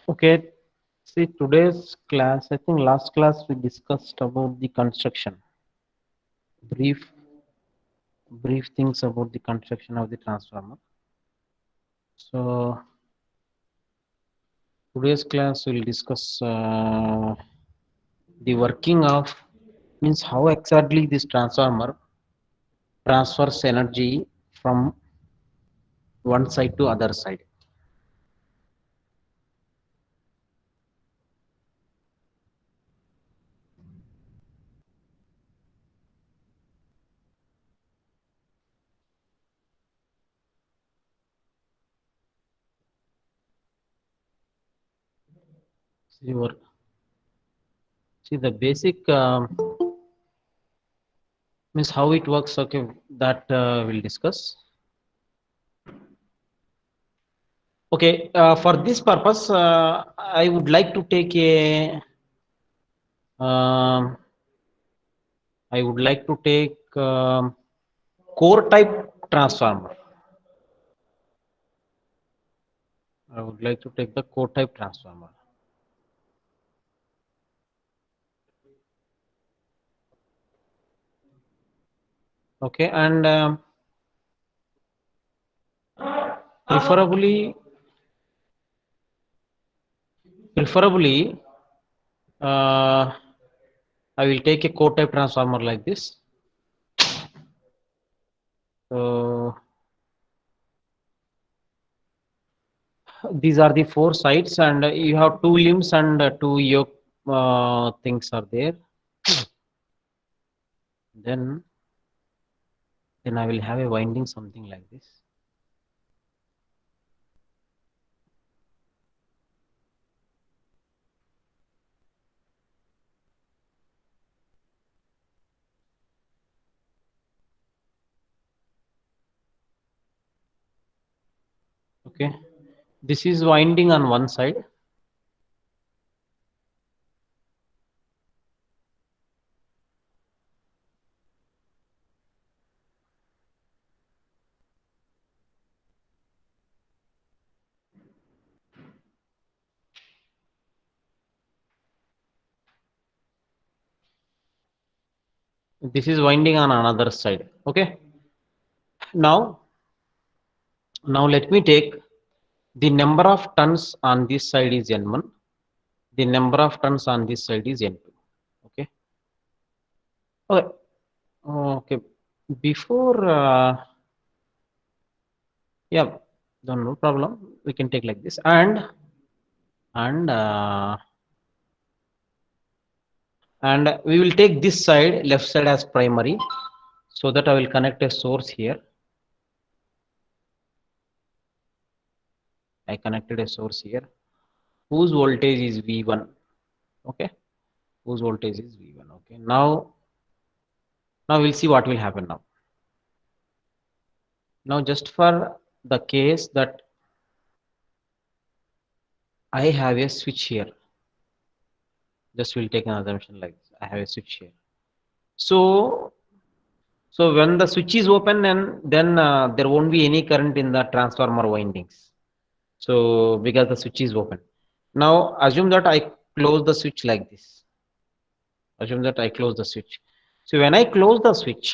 Okay, see today's class, I think last class we discussed about the construction, brief brief things about the construction of the transformer. So today's class will discuss the working of means how exactly this transformer transfers energy from one side to other side. See, see the basic means how it works. Okay, that we'll discuss. Okay, for this purpose, I would like to take a. Um, I would like to take core type transformer. I would like to take the core type transformer. Okay, and preferably, preferably, uh, I will take a core type transformer like this. So these are the four sides, and you have two limbs and two yoke things are there. Then, then I will have a winding something like this. Okay, this is winding on one side. This is winding on another side. Okay, now let me take the number of tons on this side is N1, the number of tons on this side is N2. Okay, okay, okay. Before, yeah, no problem. We can take like this, and and we will take this side, left side as primary, so that I will connect a source here. I connected a source here whose voltage is V1. Okay, whose voltage is V1. Okay, now we'll see what will happen now. Now just for the case that I have a switch here, just we'll take an assumption like this. I have a switch here. So when the switch is open, and then there won't be any current in the transformer windings. So because the switch is open. Now assume that I close the switch like this. Assume that I close the switch. So when I close the switch,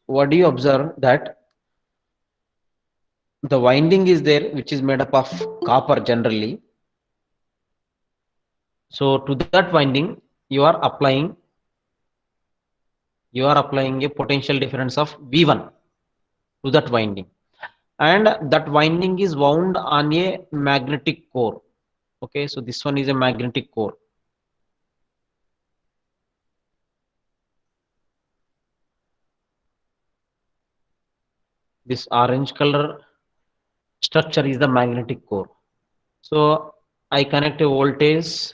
what do you observe that the winding is there, which is made up of copper generally. So to that winding, you are applying a potential difference of V1 to that winding, and that winding is wound on a magnetic core. Okay, so this one is a magnetic core. This orange color structure is the magnetic core. So I connect a voltage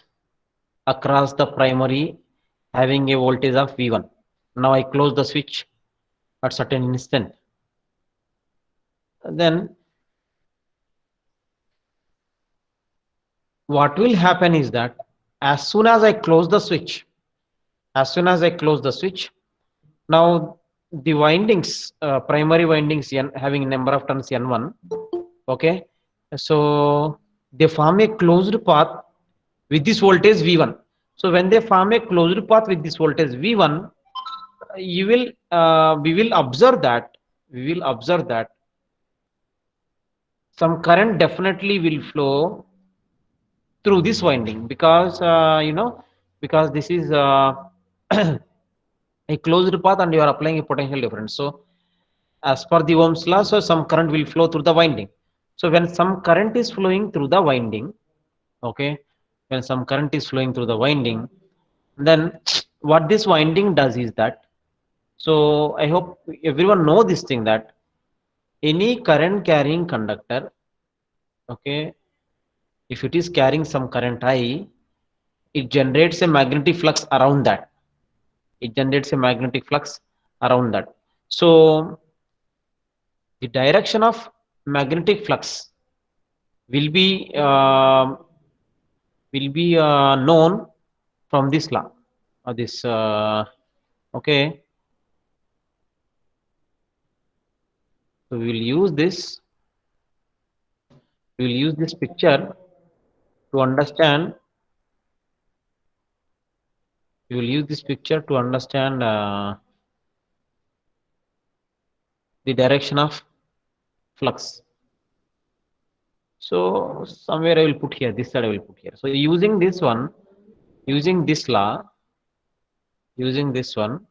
across the primary having a voltage of V1. Now I close the switch at certain instant. Then what will happen is that as soon as I close the switch, as soon as I close the switch, now the windings, primary windings n, having number of turns n1, okay, so they form a closed path with this voltage v1. So when they form a closed path with this voltage v1, you will we will observe that some current definitely will flow through this winding, because because this is a closed path and you are applying a potential difference. So as per the Ohm's law, so some current will flow through the winding. So when some current is flowing through the winding, okay, when some current is flowing through the winding, then what this winding does is that, so I hope everyone know this thing, that any current carrying conductor, okay, if it is carrying some current I, it generates a magnetic flux around that. It generates a magnetic flux around that. So the direction of magnetic flux will be known from this law, or this okay. So we will use this. We will use this picture to understand. We will use this picture to understand the direction of flux. So somewhere I will put here. This side I will put here. So using this one, using this law, using this one,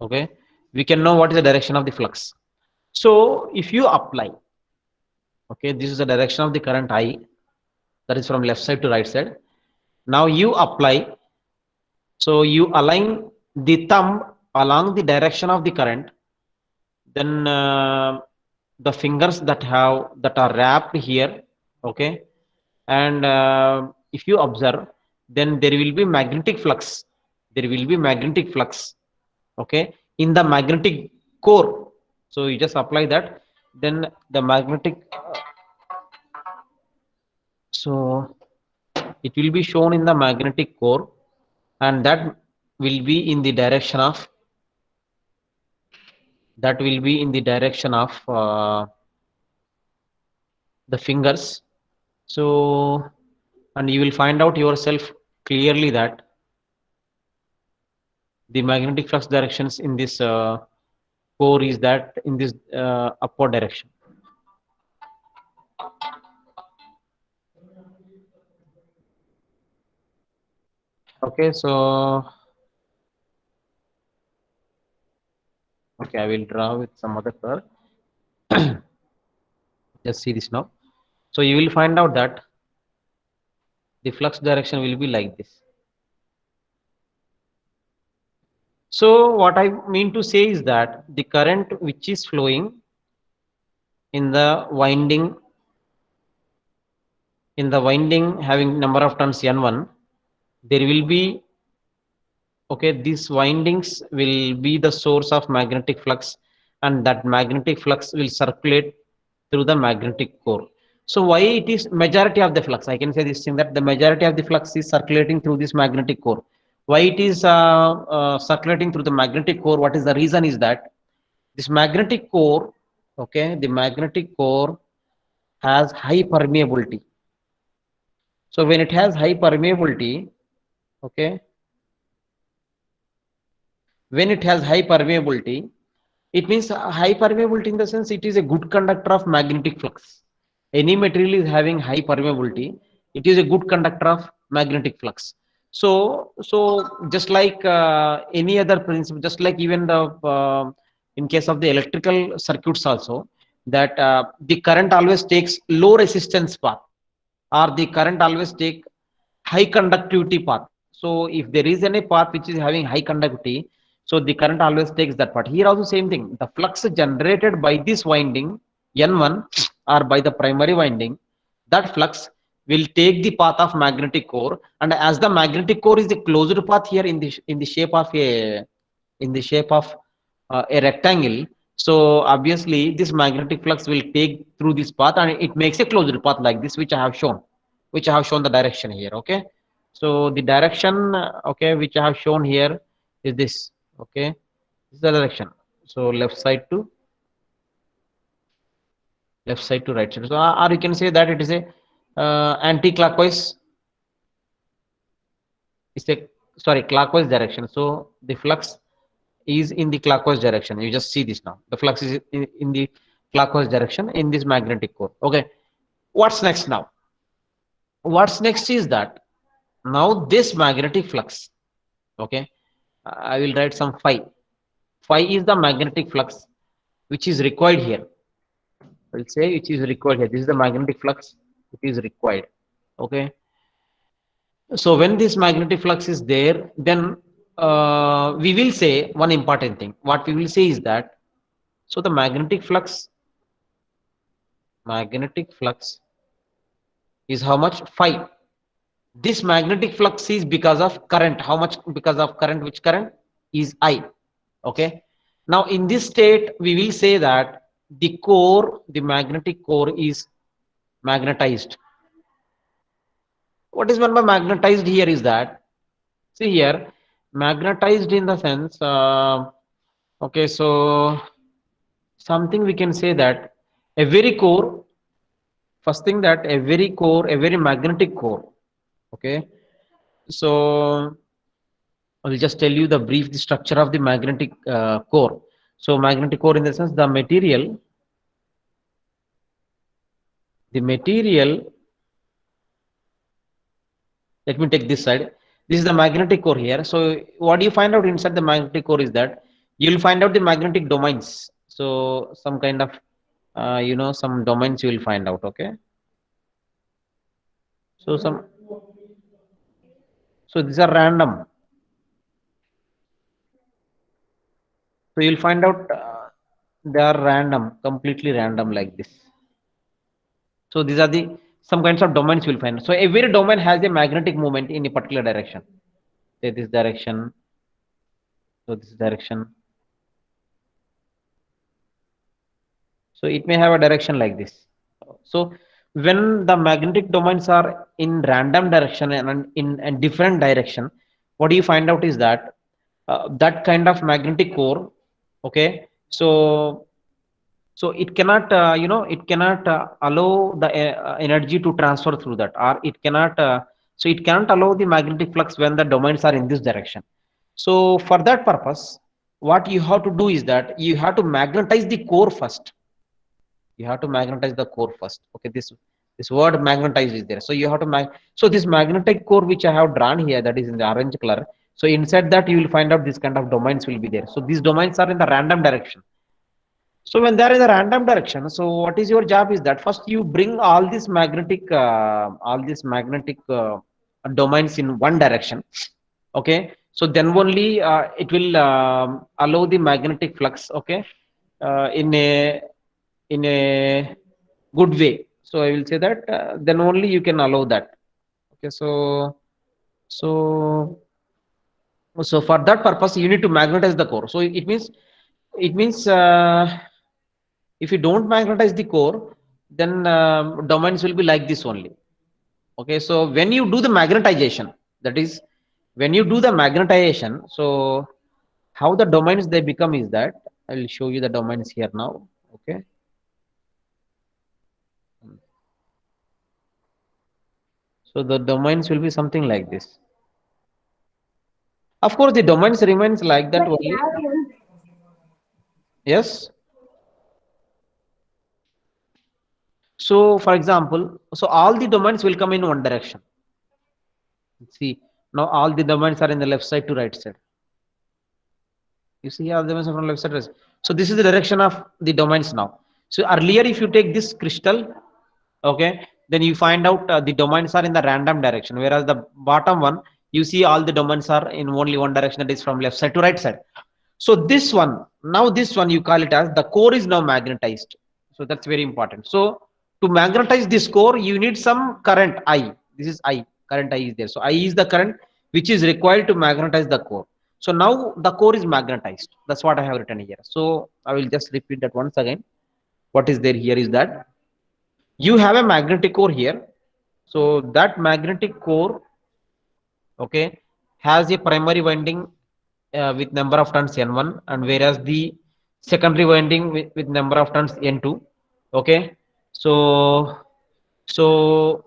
okay, we can know what is the direction of the flux. So if you apply, okay, this is the direction of the current I, that is from left side to right side. Now you apply, so you align the thumb along the direction of the current, then the fingers that are wrapped here, okay, and if you observe, then there will be magnetic flux, okay, in the magnetic core. So you just apply that, then the magnetic, so it will be shown in the magnetic core, and that will be in the direction of, the fingers. So, and you will find out yourself clearly that the magnetic flux directions in this core is that in this upward direction. Okay, so okay, I will draw with some other color. Just see this now. So you will find out that the flux direction will be like this. So what I mean to say is that the current which is flowing in the winding, having number of turns n1, there will be, okay, these windings will be the source of magnetic flux, and that magnetic flux will circulate through the magnetic core. So why it is majority of the flux, I can say this thing, that the majority of the flux is circulating through this magnetic core. Why it is circulating through the magnetic core? What is the reason? Is that this magnetic core, okay, the magnetic core has high permeability. So when it has high permeability, okay, when it has high permeability, it means high permeability in the sense it is a good conductor of magnetic flux. Any material is having high permeability, it is a good conductor of magnetic flux. So just like any other principle, just like even the in case of the electrical circuits also, that the current always takes low resistance path, or the current always take high conductivity path. So if there is any path which is having high conductivity, so the current always takes that part. Here also same thing. The flux generated by this winding N1 or by the primary winding, that flux will take the path of magnetic core, and as the magnetic core is the closed path here in the shape of a rectangle, so obviously this magnetic flux will take through this path, and it makes a closed path like this, which I have shown, the direction here. Okay, so the direction, okay, which I have shown here is this. Okay, this is the direction. So left side to right side. So or you can say that it is a anti-clockwise. It's a sorry clockwise direction. So the flux is in the clockwise direction. You just see this now. The flux is in the clockwise direction in this magnetic core. Okay. What's next now? What's next is that now this magnetic flux. Okay. I will write some phi. Phi is the magnetic flux which is required here. I will say which is required here. This is the magnetic flux. It is required. Okay. So when this magnetic flux is there, then we will say one important thing. What we will say is that so the magnetic flux is how much phi. This magnetic flux is because of current. How much because of current? Which current is I? Okay. Now in this state, we will say that the magnetic core is magnetized. What is meant by magnetized here is that see here magnetized in the sense. Okay, so something we can say that a very core. First thing that a very core, a very magnetic core. Okay, so I will just tell you the brief the structure of the magnetic core. So magnetic core in the sense the material. Let me take this side. This is the magnetic core here. So what you find out inside the magnetic core is that you will find out the magnetic domains. So some kind of some domains you will find out. Okay. So these are random. So you'll find out they are random, completely random like this. So these are the some kinds of domains you'll find. So every domain has a magnetic moment in a particular direction. Say this direction, so this direction. So it may have a direction like this. So when the magnetic domains are in random direction and in a different direction, what you find out is that that kind of magnetic core, okay, so it cannot it cannot allow the energy to transfer through that, or it cannot so it cannot allow the magnetic flux when the domains are in this direction. So for that purpose, what you have to do is that you have to magnetize the core first. You have to magnetize the core first. Okay, this word magnetize is there. So you have to so this magnetic core which I have drawn here, that is in the orange color, so inside that you will find out this kind of domains will be there. So these domains are in the random direction. So when there is a random direction, so what is your job is that first you bring all these magnetic domains in one direction. Okay, so then only it will allow the magnetic flux. Okay, in a good way. So I will say that then only you can allow that. Okay, so so for that purpose you need to magnetize the core. So it means. If you don't magnetize the core, then domains will be like this only. Okay, so when you do the magnetization, that is when you do the magnetization, so how the domains they become is that I will show you the domains here now. Okay, so the domains will be something like this. Of course the domains remains like that only. Yes. So for example, so all the domains will come in one direction. See, now all the domains are in the left side to right side. You see all the domains are from left side to right. So this is the direction of the domains now. So earlier, if you take this crystal, okay, then you find out the domains are in the random direction, whereas the bottom one, you see all the domains are in only one direction, that is from left side to right side. So this one, now this one you call it as the core is now magnetized. So that's very important. So to magnetize this core, you need some current I. This is I. Current I is there. So I is the current which is required to magnetize the core. So now the core is magnetized. That's what I have written here. So I will just repeat that once again. What is there here is that you have a magnetic core here. So that magnetic core, okay, has a primary winding with number of turns N1, and whereas the secondary winding with number of turns N2. Okay, so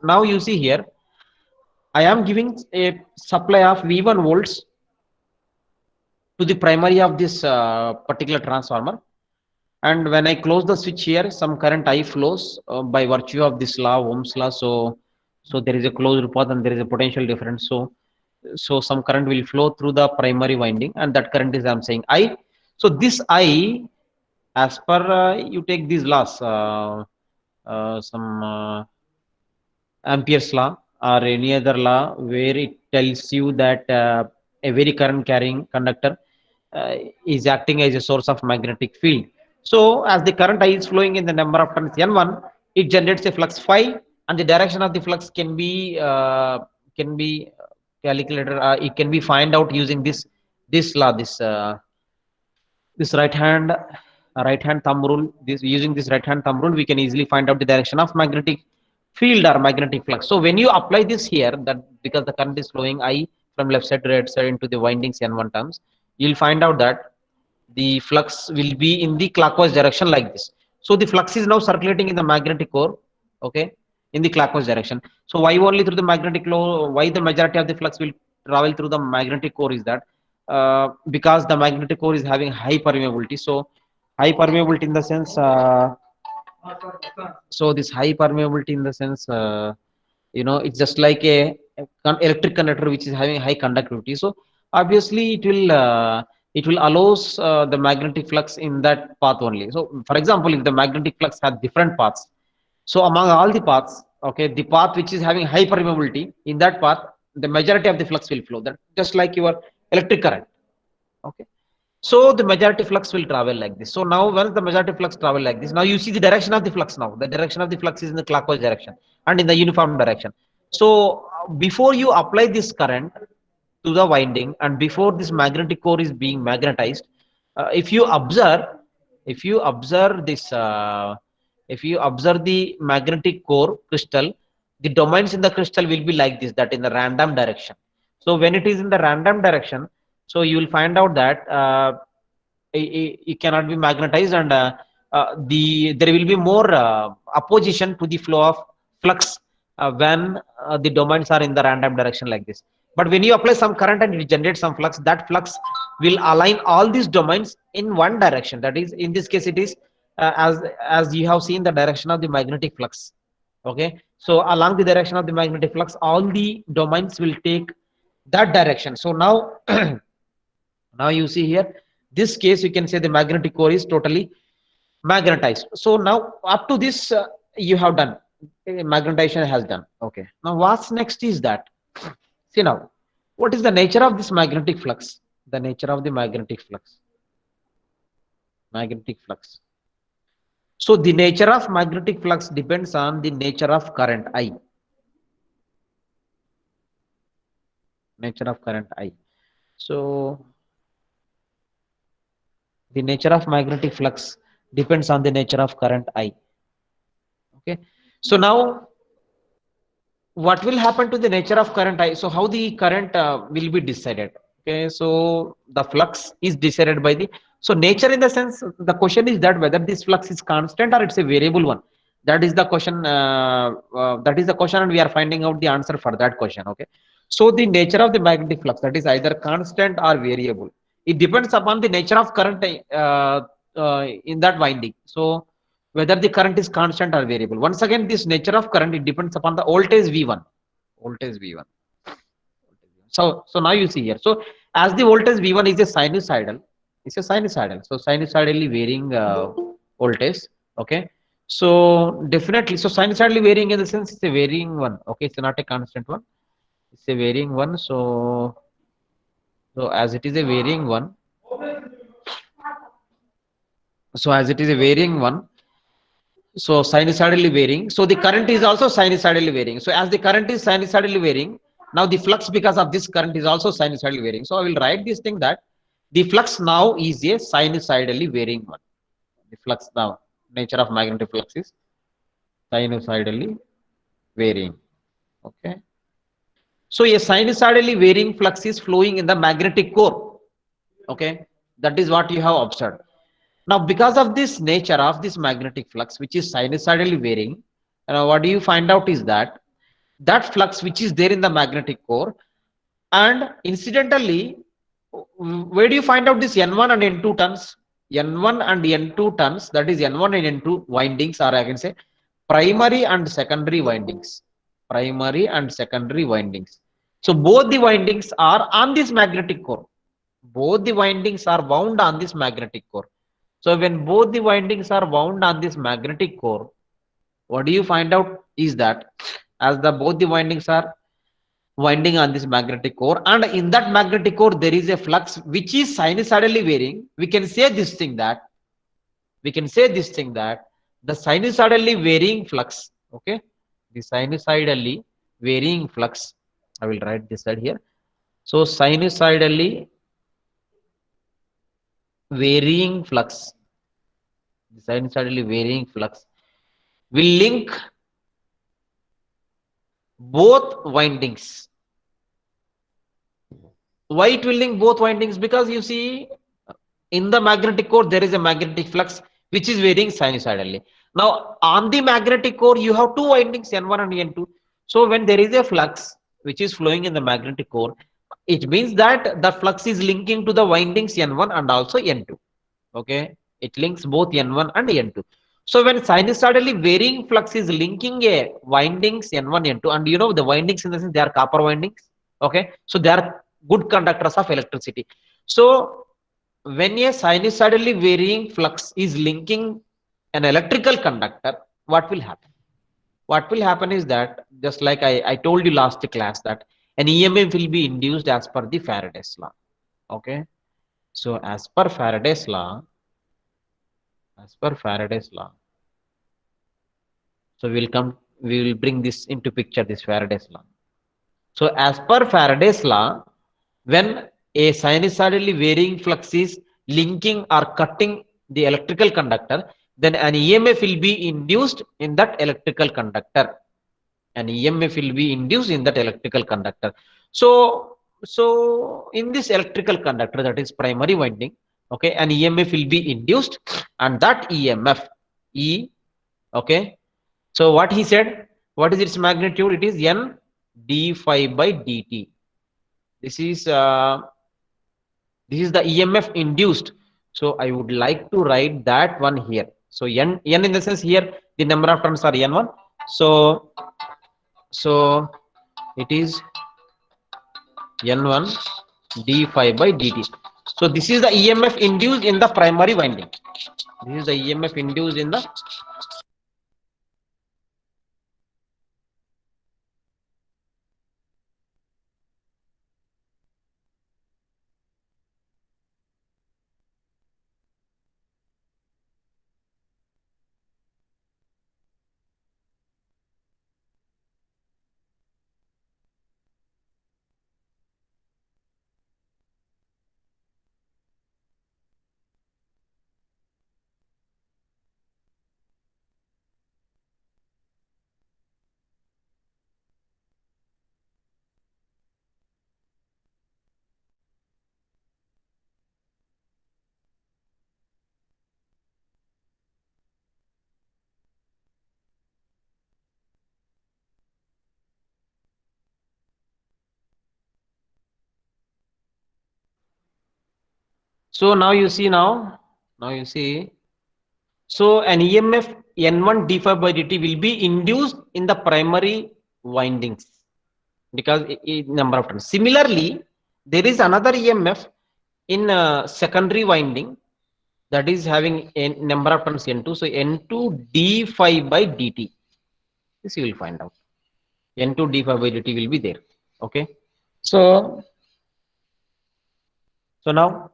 now you see here, I am giving a supply of V1 volts to the primary of this particular transformer, and when I close the switch here, some current I flows by virtue of this law, Ohm's law. So there is a closed path and there is a potential difference. So some current will flow through the primary winding, and that current is, I'm saying, I. So this I, as per you take these laws, some Ampere's law or any other law where it tells you that a very current carrying conductor uh, is acting as a source of magnetic field. So as the current I is flowing in the number of turns N1, it generates a flux phi, and the direction of the flux can be calculated. It can be find out using this law, this right hand thumb rule. This using this right hand thumb rule, we can easily find out the direction of magnetic field or magnetic flux. So when you apply this here, that because the current is flowing I from left side to right side into the windings N1 terms, you'll find out that the flux will be in the clockwise direction like this. So the flux is now circulating in the magnetic core, okay, in the clockwise direction. So why only through the magnetic law, why the majority of the flux will travel through the magnetic core is that because the magnetic core is having high permeability. So high permeability in the sense, so this high permeability in the sense, it's just like a electric conductor which is having high conductivity. So obviously it will allows the magnetic flux in that path only. So for example, if the magnetic flux has different paths, so among all the paths, okay, the path which is having high permeability, in that path the majority of the flux will flow, that just like your electric current. Okay, so the majority flux will travel like this. So now once the majority flux travel like this, now you see the direction of the flux. Now the direction of the flux is in the clockwise direction and in the uniform direction. So before you apply this current to the winding and before this magnetic core is being magnetized, if you observe, if you observe this if you observe the magnetic core crystal, the domains in the crystal will be like this, that in the random direction. So when it is in the random direction, so you will find out that it cannot be magnetized, and there will be more opposition to the flow of flux when the domains are in the random direction like this. But when you apply some current and it generates some flux, that flux will align all these domains in one direction. That is, in this case, it is as you have seen the direction of the magnetic flux. Okay, so along the direction of the magnetic flux, all the domains will take that direction. So now now you see here, this case you can say the magnetic core is totally magnetized. So now up to this you have done, magnetization has done. Okay, now what's next is that, see now, what is the nature of this magnetic flux? The nature of the magnetic flux. So the nature of magnetic flux depends on the nature of current I. Nature of current I. So the nature of magnetic flux depends on the nature of current I. Okay, so now what will happen to the nature of current I? So how the current will be decided? Okay, so the flux is decided by the, so nature in the sense, the question is that whether this flux is constant or it's a variable one. That is the question, that is the question, and we are finding out the answer for that question. Okay, so the nature of the magnetic flux, that is either constant or variable. It depends upon the nature of current in that winding. So whether the current is constant or variable. Once again, this nature of current, it depends upon the voltage V1. Voltage V1. So now you see here. So as the voltage V1 is a sinusoidal, it's a sinusoidal. So sinusoidally varying voltage. Okay. So definitely, so sinusoidally varying in the sense it's a varying one. Okay, it's not a constant one. It's a varying one. So as it is a varying one, so as it is a varying one, so sinusoidally varying, so the current is also sinusoidally varying. So as the current is sinusoidally varying, now the flux because of this current is also sinusoidally varying. So I will write this thing that the flux now is a sinusoidally varying one. The flux now, nature of magnetic flux is sinusoidally varying. Okay, so a sinusoidally varying flux is flowing in the magnetic core. Okay, that is what you have observed. Now, because of this nature of this magnetic flux, which is sinusoidally varying, what do you find out is that that flux which is there in the magnetic core, and incidentally, where do you find out this N1 and N2 turns? N1 and N2 turns, that is N1 and N2 windings, or I can say primary and secondary windings. Primary and secondary windings. So both the windings are on this magnetic core. Both the windings are wound on this magnetic core. So when both the windings are wound on this magnetic core, what do you find out is that as the both the windings are winding on this magnetic core, and in that magnetic core there is a flux which is sinusoidally varying, we can say this thing that the sinusoidally varying flux, okay, the sinusoidally varying flux, I will write this side here. So sinusoidally varying flux, the sinusoidally varying flux will link both windings. Why it will link both windings? Because you see, in the magnetic core there is a magnetic flux which is varying sinusoidally. Now on the magnetic core you have two windings, N1 and N2. So when there is a flux which is flowing in the magnetic core, it means that the flux is linking to the windings N1 and also N2. Okay, it links both N1 and N2. So when sinusoidally varying flux is linking a windings N1, N2, and you know the windings in the sense they are copper windings. Okay, so they are good conductors of electricity. So when a sinusoidally varying flux is linking an electrical conductor, what will happen? What will happen is that, just like I told you last class, that an EMF will be induced as per the Faraday's law. Okay, so as per Faraday's law, so we will bring this into picture, this Faraday's law. So as per Faraday's law, when a sinusoidally varying flux is linking or cutting the electrical conductor, then an EMF will be induced in that electrical conductor. An EMF will be induced in that electrical conductor. So in this electrical conductor, that is primary winding, okay, an EMF will be induced, and that EMF, E, okay. So what he said, what is its magnitude? It is N d phi by dt. This is the EMF induced. So I would like to write that one here. So N in the sense here the number of turns are N1. So it is N1 d phi by dt. So this is the EMF induced in the primary winding. This is the EMF induced in the so now you see, so an EMF N1 d phi by dt will be induced in the primary windings because number of turns. Similarly, there is another EMF in secondary winding that is having a number of turns N2. So N2 d phi by dt. This you will find out. N2 d phi by dt will be there. Okay. So now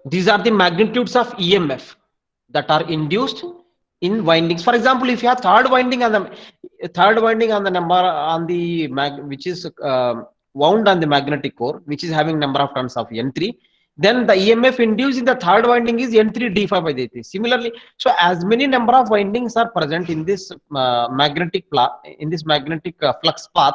these are the magnitudes of EMF that are induced in windings. For example, if you have third winding on the number on the which is wound on the magnetic core, which is having number of turns of N3, then the EMF induced in the third winding is N3 d phi by dt. Similarly, so as many number of windings are present in this magnetic flux path,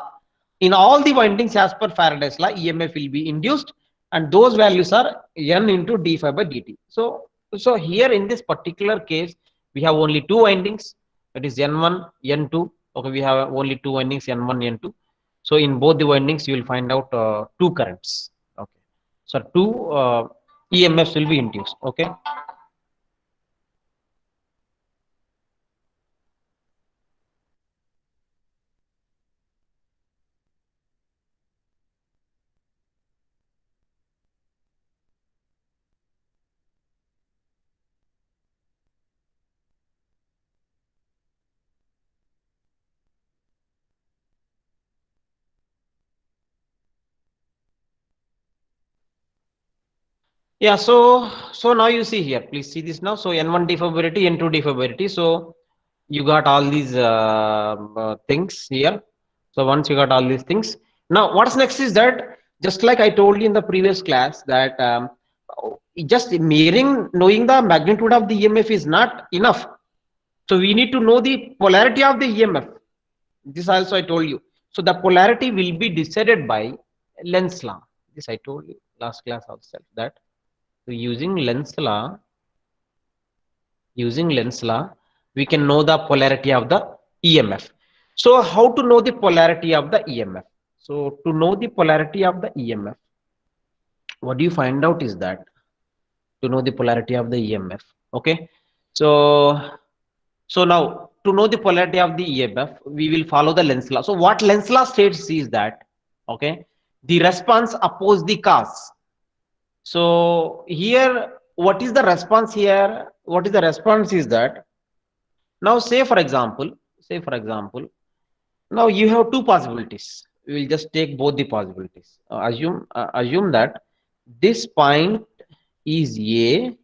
in all the windings as per Faraday's law, EMF will be induced, and those values are N into d phi by dt. So So here in this particular case, we have only two windings, that is N1, N2. Okay, we have only two windings, N1, N2. So in both the windings, you will find out two currents. Okay, so two EMFs will be induced. Okay. Yeah, so now you see here, please see this now. So N1 defibrillary, N2 defibrillary. So you got all these things here. So once you got all these things, now what's next is that, just like I told you in the previous class, that just mirroring, knowing the magnitude of the EMF is not enough. So we need to know the polarity of the EMF. This also I told you. So the polarity will be decided by Lenz law. This I told you last class also, that so using Lenz law, we can know the polarity of the EMF. So how to know the polarity of the EMF? So to know the polarity of the EMF, what do you find out is that, to know the polarity of the EMF. Okay. So now to know the polarity of the EMF, we will follow the Lenz law. So what Lenz law states is that, okay, the response oppose the cause. So here, what is the response here? What is the response is that, now say for example, now you have two possibilities. We will just take both the possibilities. Assume that this point is A,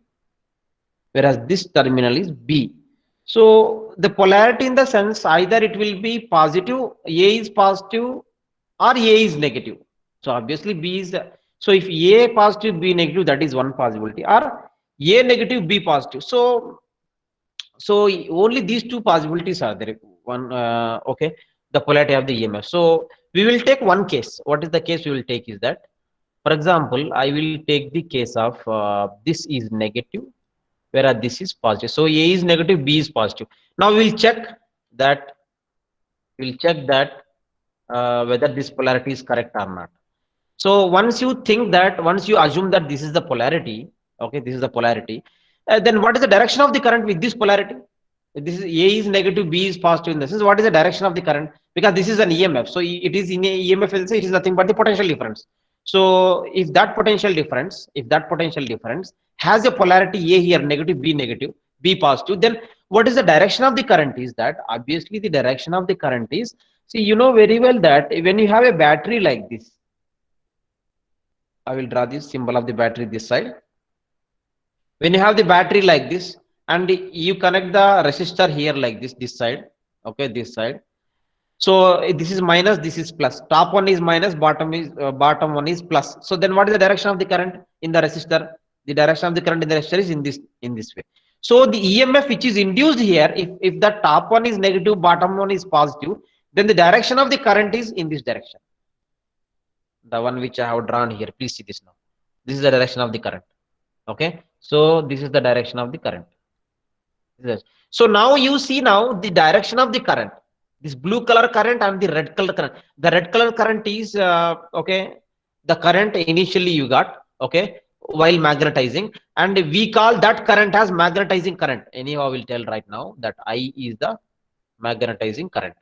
whereas this terminal is B. So the polarity in the sense, either it will be positive, A is positive, or A is negative. So obviously B is, so if A positive, B negative, that is one possibility, or A negative, B positive. So only these two possibilities are there. One, okay, the polarity of the EMF. So we will take one case. What is the case we will take is that, for example, I will take the case of this is negative, whereas this is positive. So A is negative, B is positive. Now that we'll check that whether this polarity is correct or not. So once you assume that this is the polarity, okay, this is the polarity, then what is the direction of the current with this polarity? This is A is negative, B is positive. In this is what is the direction of the current? Because this is an EMF, so it is in a EMF. Also, it is nothing but the potential difference. So if that potential difference has a polarity A here, negative, B negative, B positive, then what is the direction of the current? Is that obviously the direction of the current is, see, you know very well that when you have a battery like this, I will draw this symbol of the battery this side. When you have the battery like this, and you connect the resistor here like this side, okay, this side. So this is minus, this is plus. Top one is minus, bottom one is plus. So then what is the direction of the current in the resistor? The direction of the current in the resistor is in this way. So the EMF which is induced here, if the top one is negative, bottom one is positive, then the direction of the current is in this direction. The one which I have drawn here, please see this now. This is the direction of the current. Okay, so this is the direction of the current. Yes. So now you see now the direction of the current, this blue color current and the red color current. The red color current is okay, the current initially you got, okay, while magnetizing, and we call that current as magnetizing current. Anyhow, I will tell right now that I is the magnetizing current.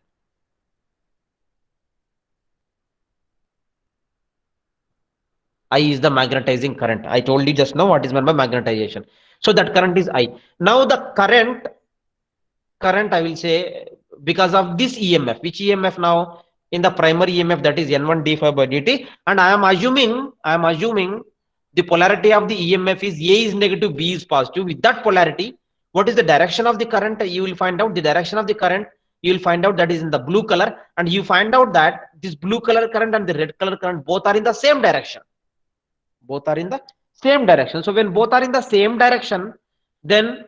I is the magnetizing current. I told you just now what is meant by magnetization. So that current is I. Now the current I will say, because of this EMF, which EMF now, in the primary EMF, that is N1 d phi by dt, and I am assuming the polarity of the EMF is A is negative, B is positive. With that polarity, what is the direction of the current? You will find out the direction of the current. You will find out that is in the blue color, and you find out that this blue color current and the red color current both are in the same direction. Both are in the same direction. So when both are in the same direction, then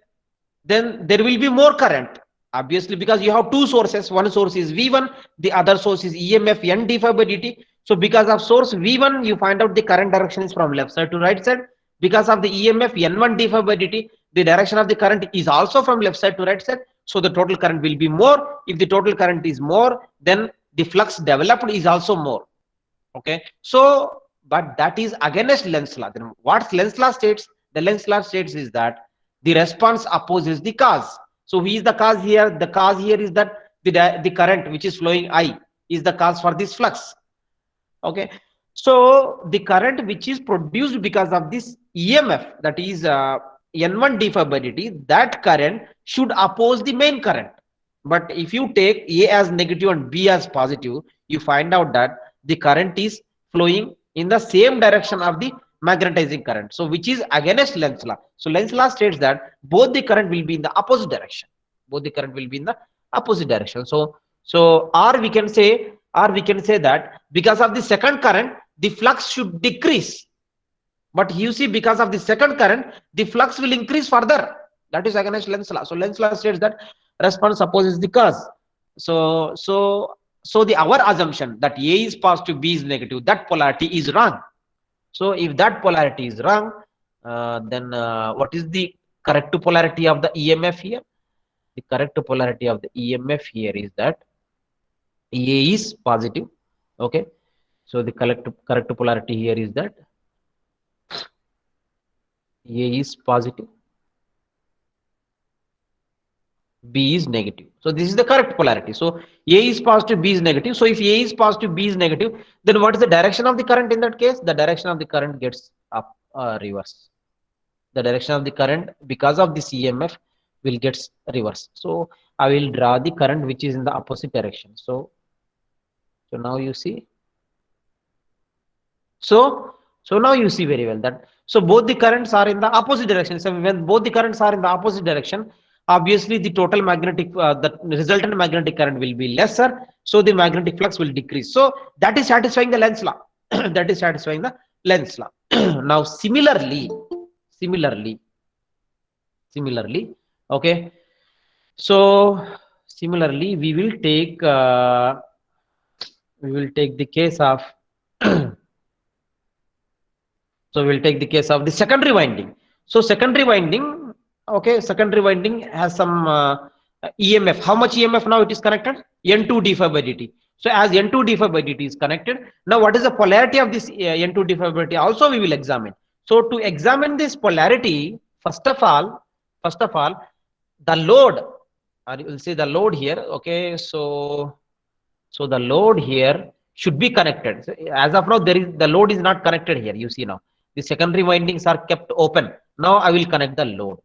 there will be more current, obviously, because you have two sources. One source is V1, the other source is EMF N d phi by dt. So because of source V1, you find out the current direction is from left side to right side. Because of the EMF N1 d phi by dt, the direction of the current is also from left side to right side, so the total current will be more. If the total current is more, then the flux developed is also more. Okay, so but that is against Lenz law. Then what Lenz law states? The Lenz law states is that the response opposes the cause. So who is the cause here? The cause here is that the current which is flowing I is the cause for this flux. Okay, so the current which is produced because of this EMF, that is N1 d phi by dt, that current should oppose the main current. But if you take A as negative and B as positive, you find out that the current is flowing in the same direction of the magnetizing current, so which is against Lenz law. So Lenz law states that both the current will be in the opposite direction. Both the current will be in the opposite direction. So or we can say that because of the second current, the flux should decrease. But you see, because of the second current, the flux will increase further. That is against Lenz law. So Lenz law states that response opposes the cause. So the our assumption that A is positive, B is negative, that polarity is wrong. So if that polarity is wrong, then what is the correct polarity of the EMF here? The correct polarity of the EMF here is that A is positive. Okay, so the correct polarity here is that A is positive, B is negative. So this is the correct polarity. So A is positive, B is negative. So if A is positive, B is negative, then what is the direction of the current in that case? The direction of the current gets up, reverse. The direction of the current because of this EMF will get reverse. So I will draw the current which is in the opposite direction. So now you see. So now you see very well that so both the currents are in the opposite direction. So when both the currents are in the opposite direction, obviously the total magnetic the resultant magnetic current will be lesser, so the magnetic flux will decrease. So that is satisfying the Lenz law. That is satisfying the Lenz law. Now similarly, okay, so similarly we will take the case of so we'll take the case of the secondary winding. So secondary winding, okay, secondary winding has some EMF. How much EMF now it is connected? N2 d phi by dt. So as N2 d phi by dt is connected, now what is the polarity of this N2 d phi by dt? Also we will examine. So to examine this polarity, first of all, the load, or you will say the load here. Okay, so the load here should be connected. So as of now, the load is not connected here. You see now the secondary windings are kept open. Now I will connect the load.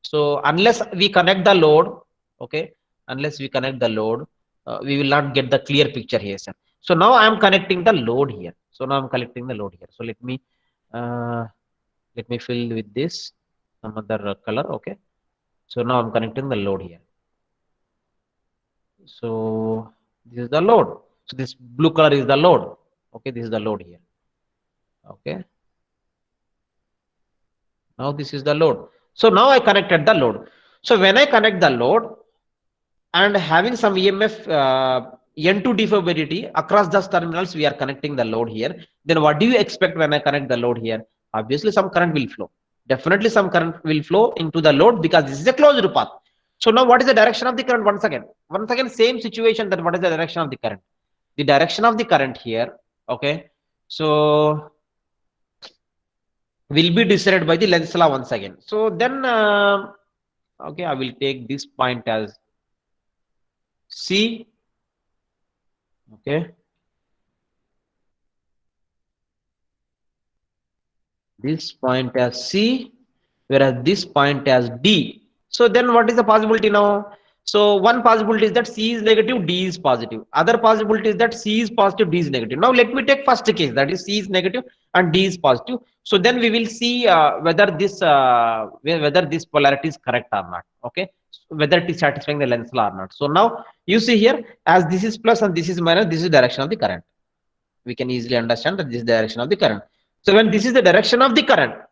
So unless we connect the load, okay, unless we connect the load, we will not get the clear picture here, sir. So now I am connecting the load here. So now I'm connecting the load here. So uh, let me fill with this some other color. Okay. So now I'm connecting the load here. So this is the load. So this blue color is the load. Okay, this is the load here. Okay. Now this is the load. So now I connected the load. So when I connect the load and having some EMF N2 d phi by dt across those terminals, we are connecting the load here. Then what do you expect when I connect the load here? Obviously some current will flow. Definitely some current will flow into the load because this is a closed path. So now what is the direction of the current? Once again, same situation. That what is the direction of the current? The direction of the current here, okay, so will be decided by the Lenz law once again. So then, okay, I will take this point as C, okay, this point as C, whereas this point as D. So then what is the possibility now? So one possibility is that C is negative, D is positive. Other possibility is that C is positive, D is negative. Now let me take first case, that is C is negative and D is positive. So then we will see whether this polarity is correct or not. Okay, whether it is satisfying the Lenz law or not. So now you see here, as this is plus and this is minus, this is direction of the current. We can easily understand that this is the direction of the current. So when this is the direction of the current,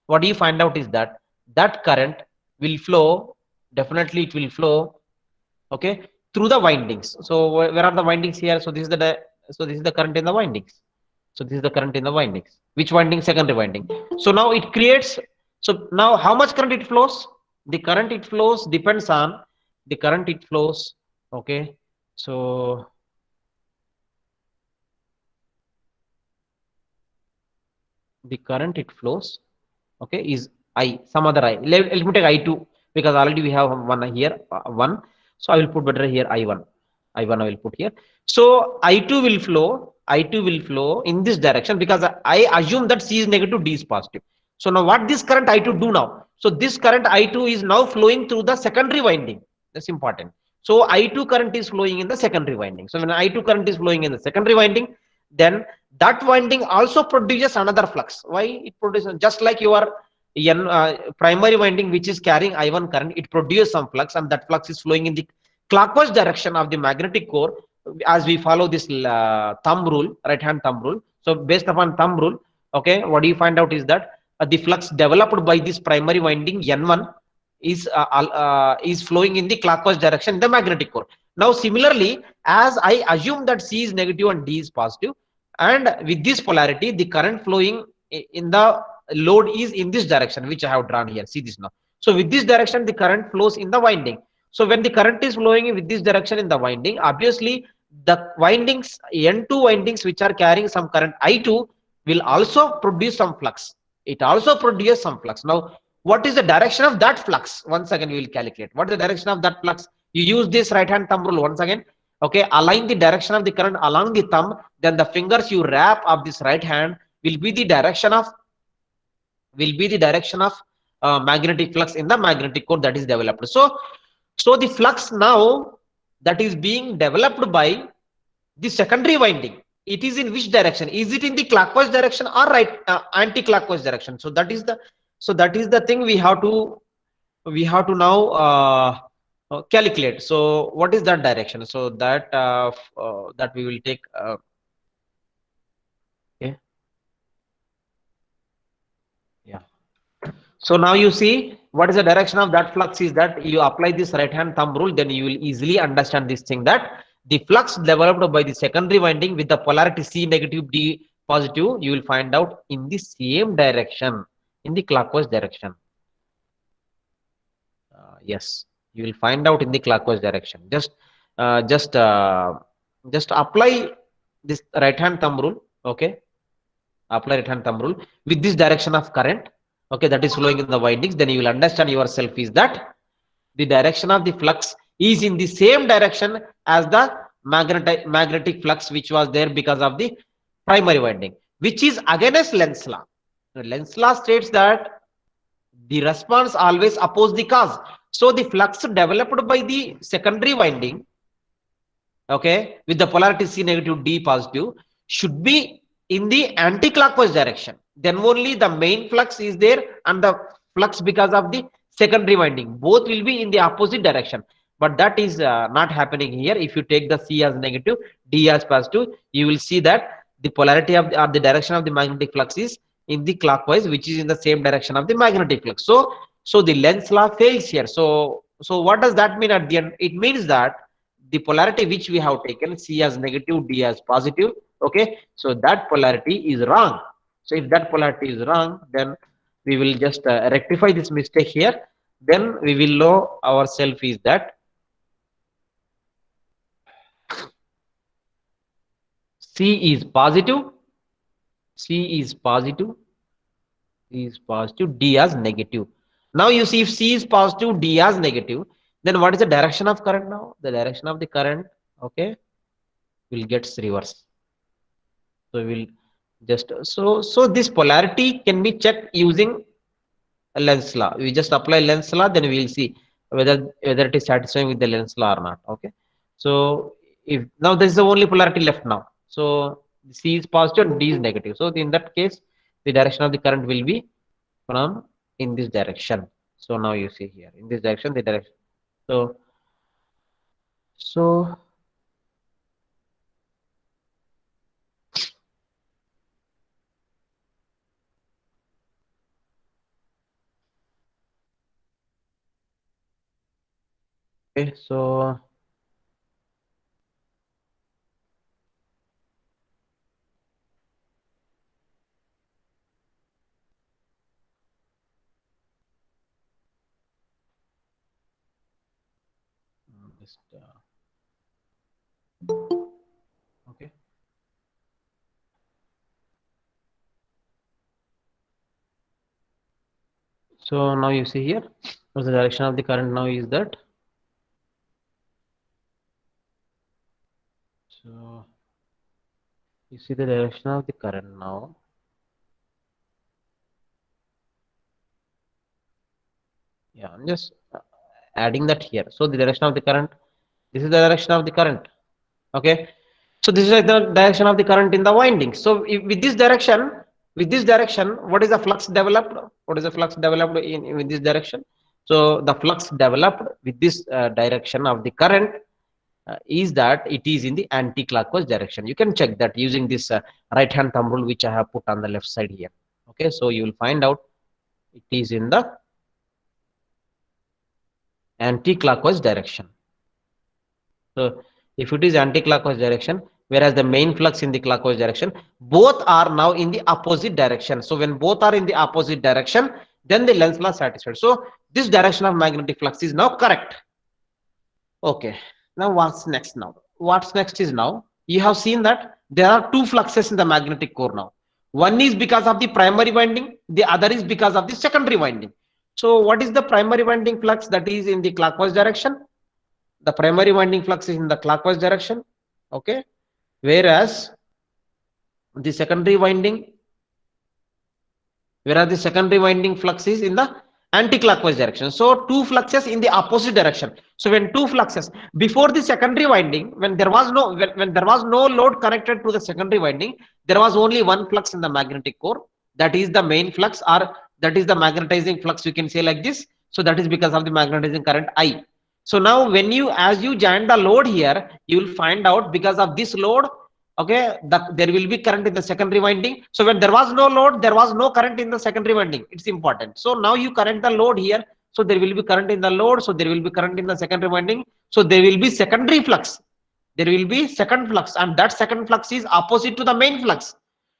what do you find out is that that current will flow, definitely it will flow, okay, through the windings. So where are the windings here? So this is the current in the windings. So this is the current in the windings. Which winding? Secondary winding. So now it creates So now how much current it flows? The current it flows depends on the current it flows. Okay. So the current it flows, okay, is I, some other I. Let me take I2 because already we have one here, one. So I will put better here I1. I1 I will put here. So I2 will flow, I2 will flow in this direction because I assume that C is negative, D is positive. So now what this current I2 do now? So this current I2 is now flowing through the secondary winding. That's important. So I2 current is flowing in the secondary winding. So when I2 current is flowing in the secondary winding, then that winding also produces another flux. Why it produces? Just like your primary winding, which is carrying I1 current, it produces some flux, and that flux is flowing in the clockwise direction of the magnetic core, as we follow this thumb rule, right hand thumb rule. So based upon thumb rule, okay, what do you find out is that the flux developed by this primary winding N1 is flowing in the clockwise direction in the magnetic core. Now similarly, as I assume that C is negative and D is positive, and with this polarity, the current flowing in the load is in this direction, which I have drawn here. See this now. So with this direction, the current flows in the winding. So when the current is flowing with this direction in the winding, obviously the windings, N2 windings, which are carrying some current I2, will also produce some flux. It also produces some flux. Now, what is the direction of that flux? Once again, we will calculate. What is the direction of that flux? You use this right hand thumb rule once again. Okay, align the direction of the current along the thumb, then the fingers you wrap of this right hand will be the direction of magnetic flux in the magnetic core that is developed. So the flux now that is being developed by the secondary winding, it is in which direction? Is it in the clockwise direction or right anti-clockwise direction? So that is the thing we have to now calculate. So what is that direction? So that we will take. Okay. Yeah. So now you see what is the direction of that flux is that you apply this right hand thumb rule, then you will easily understand this thing that the flux developed by the secondary winding with the polarity C negative D positive, you will find out in the same direction, in the clockwise direction. Yes, you will find out in the clockwise direction. Uh, just uh, just apply this right hand thumb rule. Okay, apply right hand thumb rule with this direction of current, okay, that is flowing in the windings, then you will understand yourself is that the direction of the flux is in the same direction as the magnetic flux which was there because of the primary winding, which is against Lenz law. Lenz law states that the response always oppose the cause. So the flux developed by the secondary winding, okay, with the polarity C negative D positive, should be in the anti-clockwise direction. Then only the main flux is there and the flux because of the secondary winding. Both will be in the opposite direction. But that is not happening here. If you take the C as negative, D as positive, you will see that the polarity of the, or the direction of the magnetic flux is in the clockwise, which is in the same direction of the magnetic flux. So the Lenz law fails here. So what does that mean at the end? It means that the polarity which we have taken, C as negative, D as positive, okay, so that polarity is wrong. So if that polarity is wrong, then we will just rectify this mistake here, then we will know ourselves is that C is positive, C is positive, C is positive, D as negative. Now you see if C is positive, D as negative, then what is the direction of current now? The direction of the current, okay, will get reverse. So we'll just so this polarity can be checked using a Lenz law. We just apply Lenz law, then we'll see whether it is satisfying with the Lenz law or not. Okay. So if now this is the only polarity left now. So C is positive and D is negative. So in that case, the direction of the current will be from in this direction. So now you see here in this direction, the direction. So so okay. So Just okay. So now you see here, what's the direction of the current now is that. So you see the direction of the current now. Yeah, I'm just adding that here. So the direction of the current, this is the direction of the current. Okay. So this is like the direction of the current in the winding. So if, with this direction, what is the flux developed? What is the flux developed in this direction? So the flux developed with this direction of the current is that it is in the anti-clockwise direction. You can check that using this right hand thumb rule which I have put on the left side here. Okay, so you will find out it is in the anti-clockwise direction. So if it is anti-clockwise direction, whereas the main flux in the clockwise direction, both are now in the opposite direction. So when both are in the opposite direction, then the Lenz's law satisfied. So this direction of magnetic flux is now correct. Okay. Now what's next now? What's next is now you have seen that there are two fluxes in the magnetic core now. One is because of the primary winding, the other is because of the secondary winding. So what is the primary winding flux that is in the clockwise direction? The primary winding flux is in the clockwise direction. Okay. Whereas the secondary winding flux is in the anti-clockwise direction. So two fluxes in the opposite direction. So when two fluxes before the secondary winding, when there was no load connected to the secondary winding, there was only one flux in the magnetic core. That is the main flux, or that is the magnetizing flux. You can say like this. So that is because of the magnetizing current I. So now when you as you join the load here, you will find out because of this load, okay, there will be current in the secondary winding. So when there was no load, there was no current in the secondary winding. It's important. So now you current the load here, so there will be current in the load, so there will be current in the secondary winding, so there will be secondary flux, there will be second flux, and that second flux is opposite to the main flux.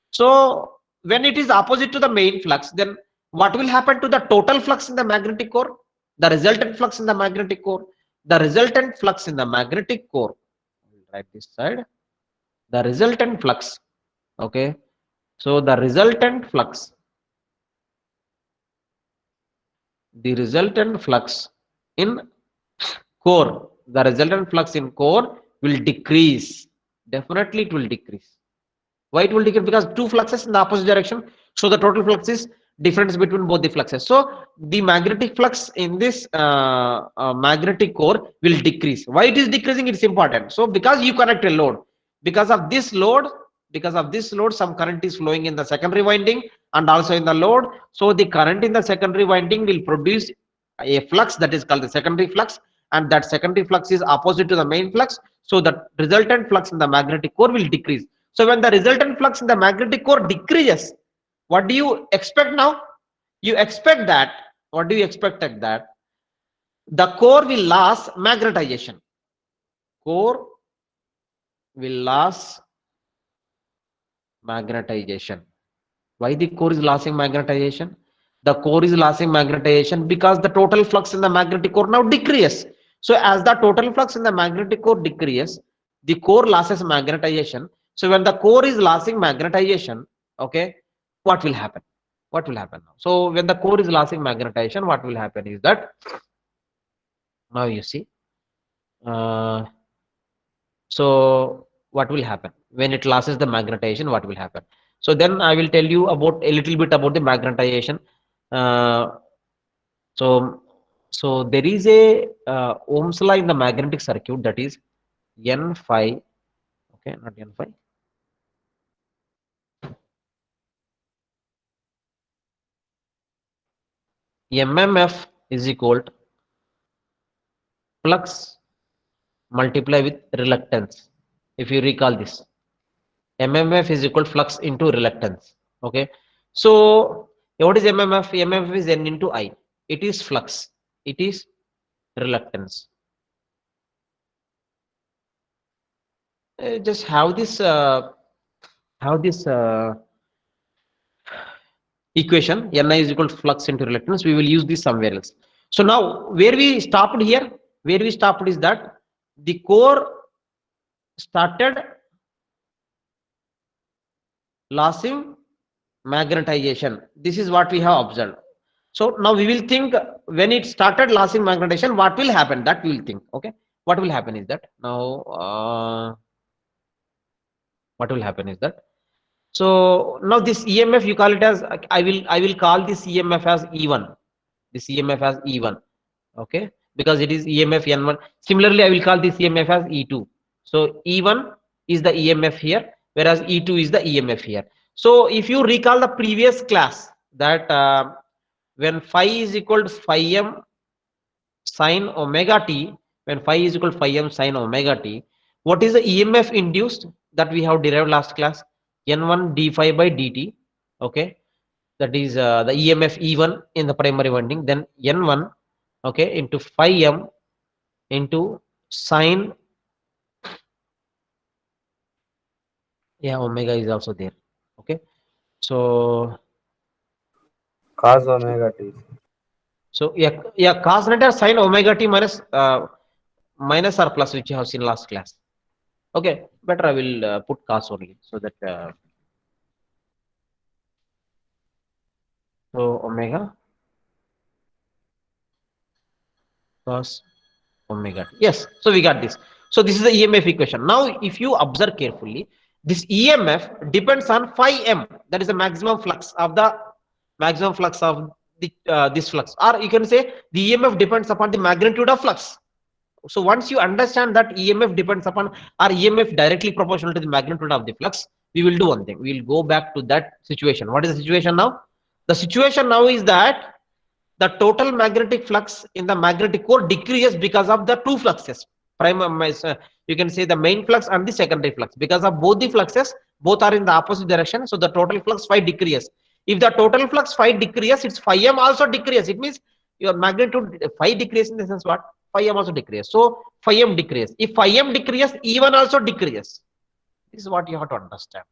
So when it is opposite to the main flux, then what will happen to the total flux in the magnetic core? The resultant flux in the magnetic core, the resultant flux in the magnetic core, write this side, the resultant flux. Okay, so the resultant flux, in core, the resultant flux in core will decrease. Definitely it will decrease. Why it will decrease? Because two fluxes in the opposite direction, so the total flux is difference between both the fluxes. So the magnetic flux in this magnetic core will decrease. Why it is decreasing? It's important. So because you connect a load, because of this load, some current is flowing in the secondary winding and also in the load. So the current in the secondary winding will produce a flux that is called the secondary flux, and that secondary flux is opposite to the main flux. So the resultant flux in the magnetic core will decrease. So when the resultant flux in the magnetic core decreases, what do you expect now? You expect that, what do you expect at that? The core will lose magnetization. Core will lose magnetization. Why the core is losing magnetization? The core is losing magnetization because the total flux in the magnetic core now decreases. So as the total flux in the magnetic core decreases, the core losses magnetization. So when the core is losing magnetization, okay, what will happen? What will happen now? So when the core is losing magnetization, what will happen is that now you see. So what will happen when it loses the magnetization? What will happen? So then I will tell you about a little bit about the magnetization. Uh, so so there is a Ohm's law in the magnetic circuit, that is N phi. Okay, not N phi. MMF is equal to flux multiply with reluctance. If you recall this, MMF is equal to flux into reluctance. Okay, so what is MMF? MMF is N into I. It is flux. It is reluctance. Just have this equation. Ni is equal to flux into reluctance. We will use this somewhere else. So now where we stopped here, where we stopped is that the core started losing magnetization. This is what we have observed. So now we will think when it started losing magnetization, what will happen? That we will think. Okay, what will happen is that now what will happen is that so now this EMF you call it as I will call this EMF as E1. This EMF as E1. Okay, because it is EMF N1. Similarly, I will call this EMF as E2. So E1 is the EMF here, whereas E2 is the EMF here. So if you recall the previous class that when phi is equal to phi m sine omega t, when phi is equal to phi m sine omega t, what is the EMF induced that we have derived last class? N1 d phi by dt. Okay, that is the EMF E1 in the primary winding. Then N1, okay, into phi m into sine, yeah, omega is also there. Okay, so Cos omega t. yeah, cos 90 or sine omega t minus minus or plus, which you have seen last class. Okay, better I will put cos only, so that so omega cos omega t. Yes, so we got this. So this is the EMF equation. Now if you observe carefully, this EMF depends on phi m, that is the maximum flux of the this flux, or you can say the EMF depends upon the magnitude of flux. So once you understand that EMF depends upon, or EMF directly proportional to the magnitude of the flux, we will do one thing. We will go back to that situation. What is the situation now? The situation now is that the total magnetic flux in the magnetic core decreases because of the two fluxes. You can say the main flux and the secondary flux. Because of both the fluxes, both are in the opposite direction. So the total flux phi decreases. If the total flux phi decreases, its phi m also decreases. It means your magnitude phi decreases in the sense what? Phi m also decreases. So phi m decreases. If phi m decreases, E1 also decreases. This is what you have to understand.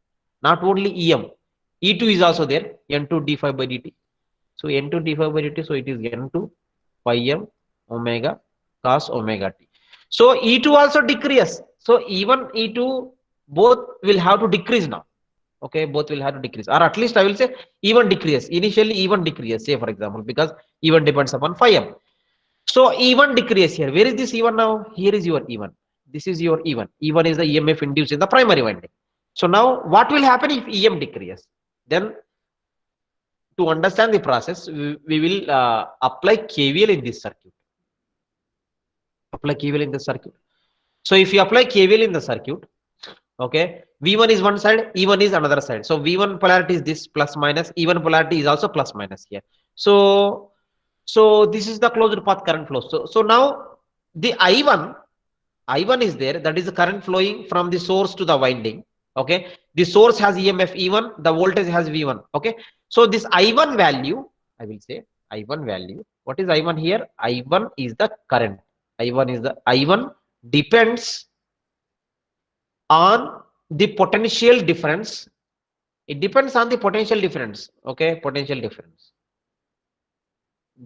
Not only EM, E2 is also there. N2 d phi by dt. So N2 d phi by dt. So it is N2 phi m omega cos omega t. So E2 also decreases. So E1, E2 both will have to decrease now. Okay, both will have to decrease, or at least I will say E1 decreases. Initially E1 decreases, say for example, because E1 depends upon phi m. So E1 decreases here. Where is this E1 now? Here is your E1. This is your E1. E1 is the EMF induced in the primary winding. So now what will happen if EM decreases? Then to understand the process, we will apply KVL in this circuit. Apply KVL in the circuit. So if you apply KVL in the circuit, okay, V1 is one side, E1 is another side. So V1 polarity is this plus minus, E1 polarity is also plus minus here. So this is the closed path current flow. So now the I1 is there, that is the current flowing from the source to the winding. Okay, the source has EMF E1, the voltage has V1. Okay, so this I1 value, I will say I1 value. What is I1 here? I1 is the current. I1 depends on the potential difference. It depends on the potential difference. Okay, potential difference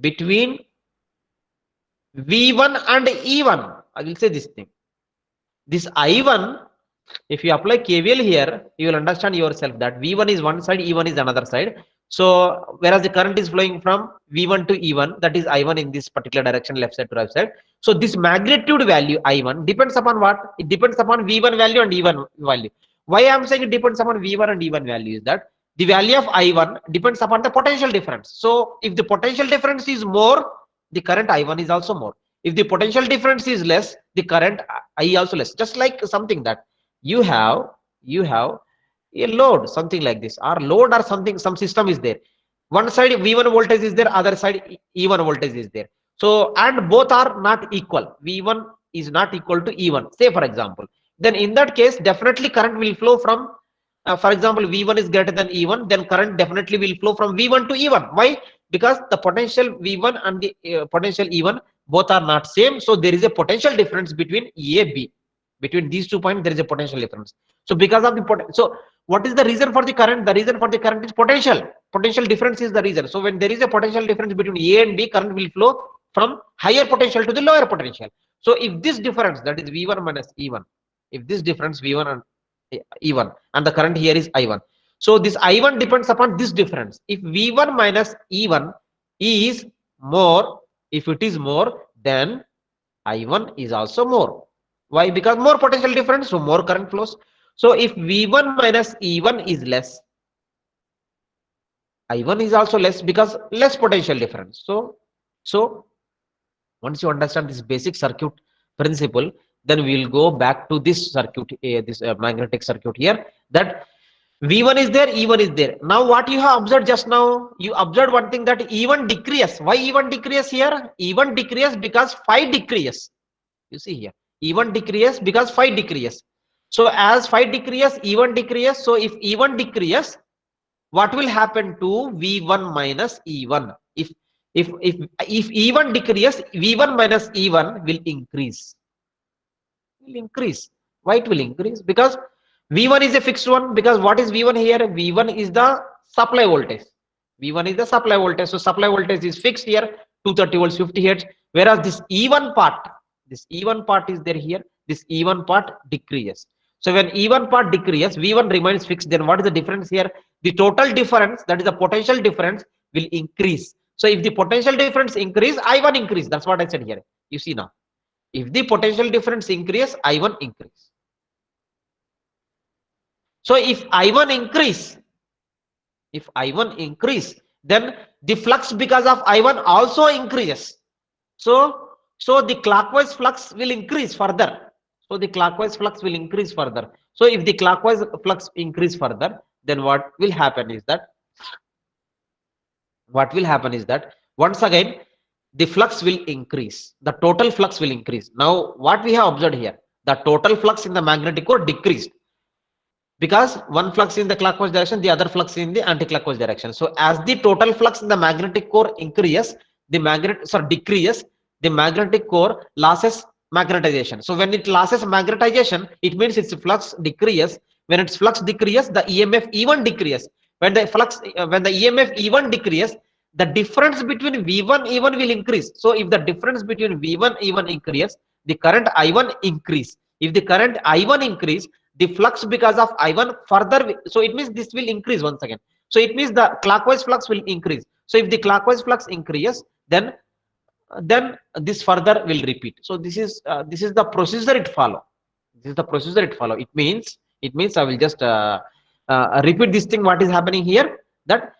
between V1 and E1. I will say this thing. This I1, if you apply KVL here, you will understand yourself that V1 is one side, E1 is another side. So whereas the current is flowing from V1 to E1, that is I1 in this particular direction, left side to right side. So this magnitude value I1 depends upon what? It depends upon V1 value and E1 value. Why I am saying it depends upon V1 and E1 value is that the value of I1 depends upon the potential difference. So if the potential difference is more, the current I1 is also more. If the potential difference is less, the current I also less. Just like something that you have a load, something like this, or load or something, some system is there. One side V1 voltage is there, other side E1 voltage is there. So and both are not equal. V1 is not equal to E1. Say for example, then in that case, definitely current will flow from. For example, V1 is greater than E1, then current definitely will flow from V1 to E1. Why? Because the potential V1 and the potential E1 both are not same. So there is a potential difference between A, B. Between these 2 points, there is a potential difference. So because of the so what is the reason for the current? The reason for the current is potential. Potential difference is the reason. So when there is a potential difference between A and B, current will flow from higher potential to the lower potential. So if this difference, that is V1 minus E1, if this difference V1 and E1, and the current here is I1, so this I1 depends upon this difference. If V1 minus E1 is more, if it is more, then I1 is also more. Why? Because more potential difference, so more current flows. So if V1 minus E1 is less, I1 is also less because less potential difference. So once you understand this basic circuit principle, then we will go back to this circuit, this magnetic circuit here, that V1 is there, E1 is there. Now what you have observed just now, you observed one thing, that E1 decrease. Why E1 decrease here? E1 decrease because phi decrease. You see here, E1 decrease because phi decrease. So as phi decrease, E1 decrease. So if E1 decrease, what will happen to V1 minus E1? If E1 decrease, V1 minus E1 will increase. Will increase. Why it will increase? Because V1 is a fixed one. Because what is V1 here? V1 is the supply voltage. V1 is the supply voltage. So supply voltage is fixed here, 230 volts, 50 hertz. Whereas this E1 part is there here. This E1 part decreases. So when E1 part decreases, V1 remains fixed. Then what is the difference here? The total difference, that is the potential difference, will increase. So if the potential difference increase, I1 increase. That's what I said here. You see now. If the potential difference increase, I1 increase. So if I1 increase, then the flux because of I1 also increases. So the clockwise flux will increase further. So the clockwise flux will increase further. So if the clockwise flux increase further, then what will happen is that once again the flux will increase, the total flux will increase. Now what we have observed here, the total flux in the magnetic core decreased, because one flux in the clockwise direction, the other flux in the anti-clockwise direction. So as the total flux in the magnetic core increases, decreases, the magnetic core losses magnetization. So when it losses magnetization, it means its flux decreases. When its flux decreases, the EMF even decreases. When the EMF even decreases, the difference between V1 E1 will increase. So if the difference between V1 E1 increases, the current I1 increase. If the current I1 increase, the flux because of I1 further, so it means this will increase once again. So it means the clockwise flux will increase. So if the clockwise flux increases, then this further will repeat. So this is the procedure it follow. This is the procedure it follow. It means I will just repeat this thing. What is happening here? That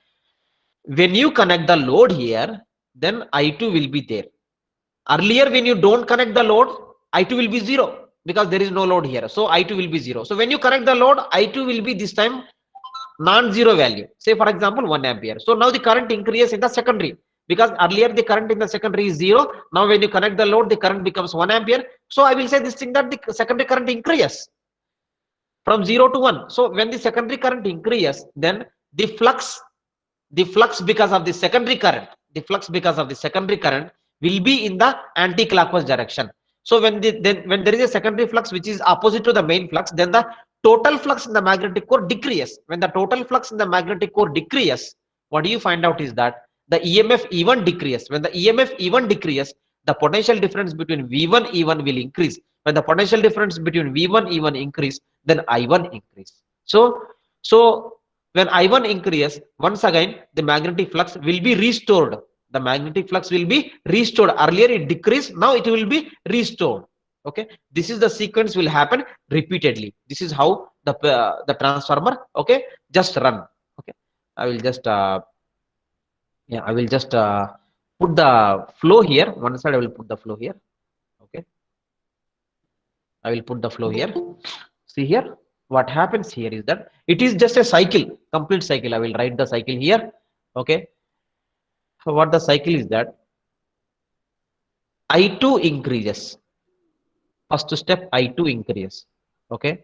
when you connect the load here, then I2 will be there. Earlier, when you don't connect the load, I2 will be 0 because there is no load here. So I2 will be 0. So when you connect the load, I2 will be this time non-zero value. Say for example 1 ampere. So now the current increases in the secondary, because earlier the current in the secondary is 0. Now when you connect the load, the current becomes 1 ampere. So I will say this thing, that the secondary current increases from 0 to 1. So when the secondary current increases, then the flux because of the secondary current, will be in the anti-clockwise direction. So when there is a secondary flux which is opposite to the main flux, then the total flux in the magnetic core decreases. When the total flux in the magnetic core decreases, what do you find out is that the EMF even decreases. When the EMF even decreases, the potential difference between V1 E1 will increase. When the potential difference between V1 E1 increase, then I1 increase. So when I1 increases, once again the magnetic flux will be restored. The magnetic flux will be restored. Earlier it decreased, now it will be restored. Okay, this is the sequence will happen repeatedly. This is how the transformer, okay, just run. Okay, I will just put the flow here. One side I will put the flow here. Okay, I will put the flow here. See here, what happens here is that it is just a cycle, complete cycle. I will write the cycle here. Okay, so what the cycle is that I2 increases. First step, I2 increases. Okay,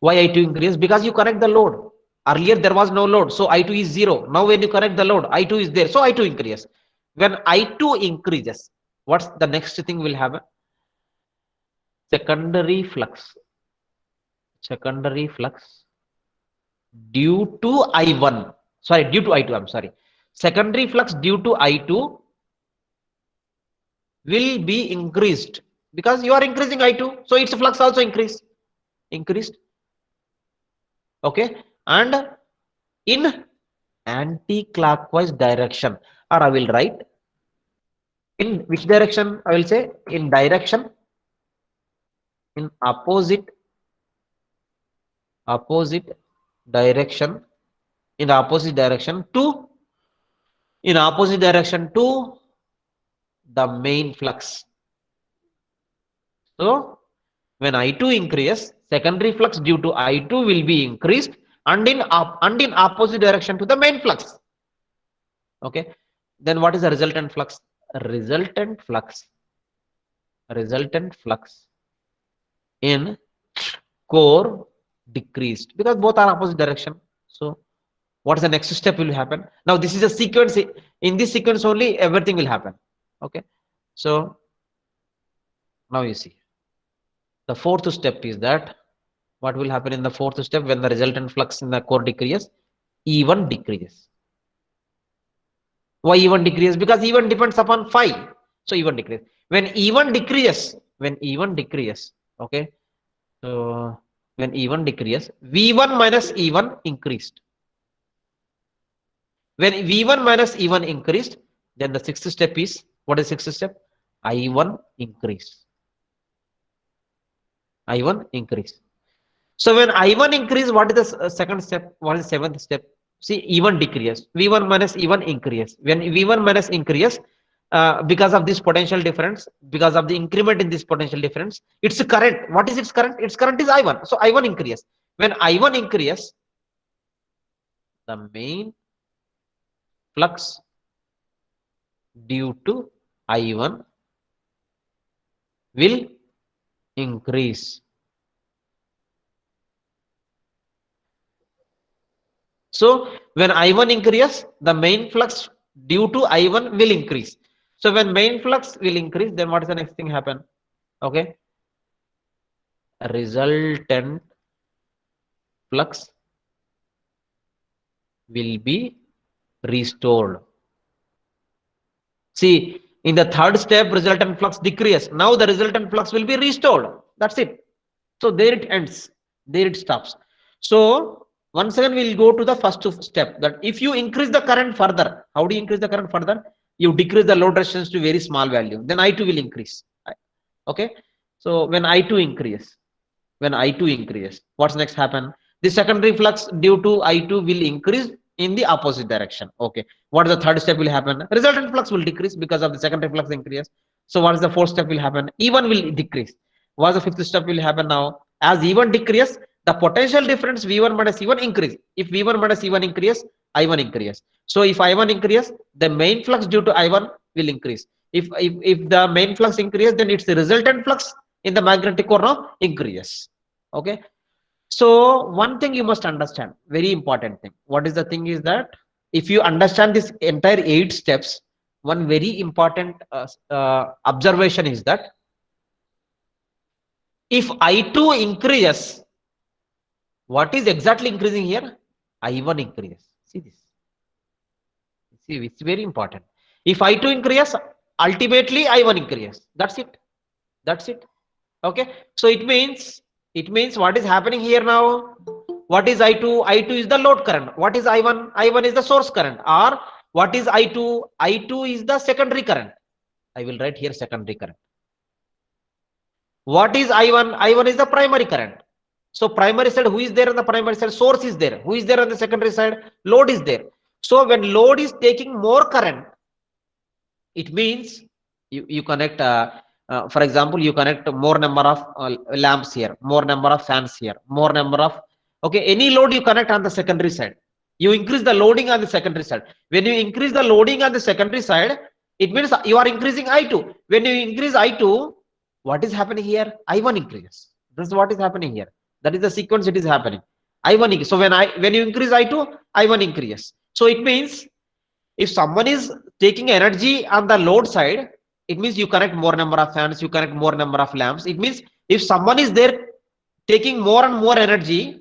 why I2 increases? Because you connect the load. Earlier there was no load, so I2 is 0. Now when you connect the load, I2 is there, so I2 increases. When I2 increases, what's the next thing will happen? Secondary flux due to I1, sorry, due to I2, I'm sorry. Secondary flux due to I2 will be increased. because you are increasing I2, so its flux also increased. Okay, and in anti-clockwise direction, or I will write in which direction? I will say in direction, in opposite direction, in opposite direction to the main flux. So when I2 increases, secondary flux due to I2 will be increased, and in opposite direction to the main flux. Okay, then what is the resultant flux? Resultant flux in core decreased because both are opposite direction. So what is the next step will happen? Now this is a sequence. In this sequence only everything will happen. Okay, so now you see the fourth step is that what will happen in the fourth step when the resultant flux in the core decreases? E1 decreases. Why E1 decreases? Because E1 depends upon phi. So E1 decreases. When E1 decreases, okay. So when E1 decreases, V1 minus E1 increased. When V1 minus E1 increased, then the sixth step is, what is sixth step? I1 increase. I1 increase. So when I1 increase, what is the second step? What is the seventh step? See, E1 decrease. V1 minus E1 increase. When V1 minus increase, because of this potential difference, because of the increment in this potential difference, its current. What is its current? Its current is I1. So I1 increase. When I1 increase, the main flux due to I1 will increase. So when I1 increases, the main flux due to I1 will increase. So when main flux will increase, then what is the next thing happen? Okay, resultant flux will be restored. See, in the third step, resultant flux decreases. Now the resultant flux will be restored. That's it. So there it ends. There it stops. So once again, we'll go to the first step, that if you increase the current further, how do you increase the current further? You decrease the load resistance to very small value. Then I2 will increase. Okay. So when I2 increases, what's next happen? The secondary flux due to I2 will increase in the opposite direction. Okay, what is the third step will happen? Resultant flux will decrease because of the secondary flux increase. So what is the fourth step will happen? E1 will decrease. What is the fifth step will happen now? As E1 decrease, the potential difference V1 minus E1 increase. If V1 minus E1 increase, I1 increase. So if I1 increase, the main flux due to I1 will increase. If the main flux increase, then its resultant flux in the magnetic core now increases. Okay, so one thing you must understand, very important thing. What is the thing is that if you understand this entire 8 steps, one very important observation is that if I2 increases, what is exactly increasing here? I1 increases. See this. See, it's very important. If I2 increases, ultimately I1 increases. That's it. That's it. Okay, so it means what is happening here now? What is I2? I2 is the load current. What is I1? I1 is the source current. Or what is I2? I2 is the secondary current. I will write here secondary current. What is I1? I1 is the primary current. So primary side, who is there on the primary side? Source is there. Who is there on the secondary side? Load is there. So when load is taking more current, it means you connect for example, you connect more number of lamps here, more number of fans here, more number of, okay, any load you connect on the secondary side, you increase the loading on the secondary side. When you increase the loading on the secondary side, it means you are increasing I2. When you increase I2, what is happening here? I1 increases. This is what is happening here. That is the sequence it is happening. I1 so when you increase I2, I1 increases. So it means if someone is taking energy on the load side, it means you connect more number of fans, you connect more number of lamps. It means if someone is there taking more and more energy,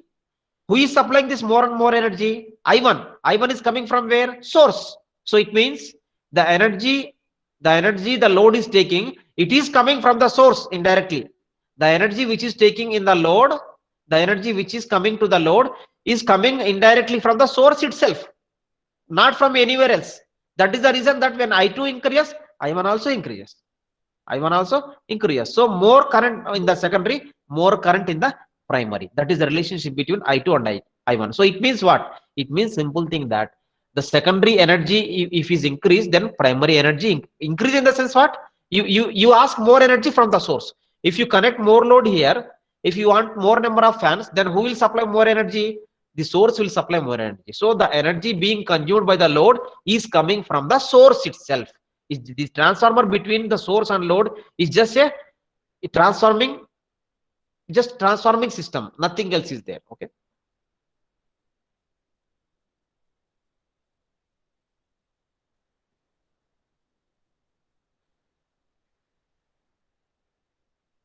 who is supplying this more and more energy? I1. I1 is coming from where? Source. So it means the energy The energy the load is taking, it is coming from the source indirectly. The energy which is taking in the load, the energy which is coming to the load is coming indirectly from the source itself, not from anywhere else. That is the reason that when I2 increases, I1 also increases. I1 also increases. So more current in the secondary, more current in the primary. That is the relationship between I2 and I1. So it means what? It means simple thing that the secondary energy, if is increased, then primary energy increase in the sense what? You ask more energy from the source. If you connect more load here, if you want more number of fans, then who will supply more energy? The source will supply more energy. So the energy being consumed by the load is coming from the source itself. Is the transformer between the source and load is just a transforming system, nothing else is there. Okay,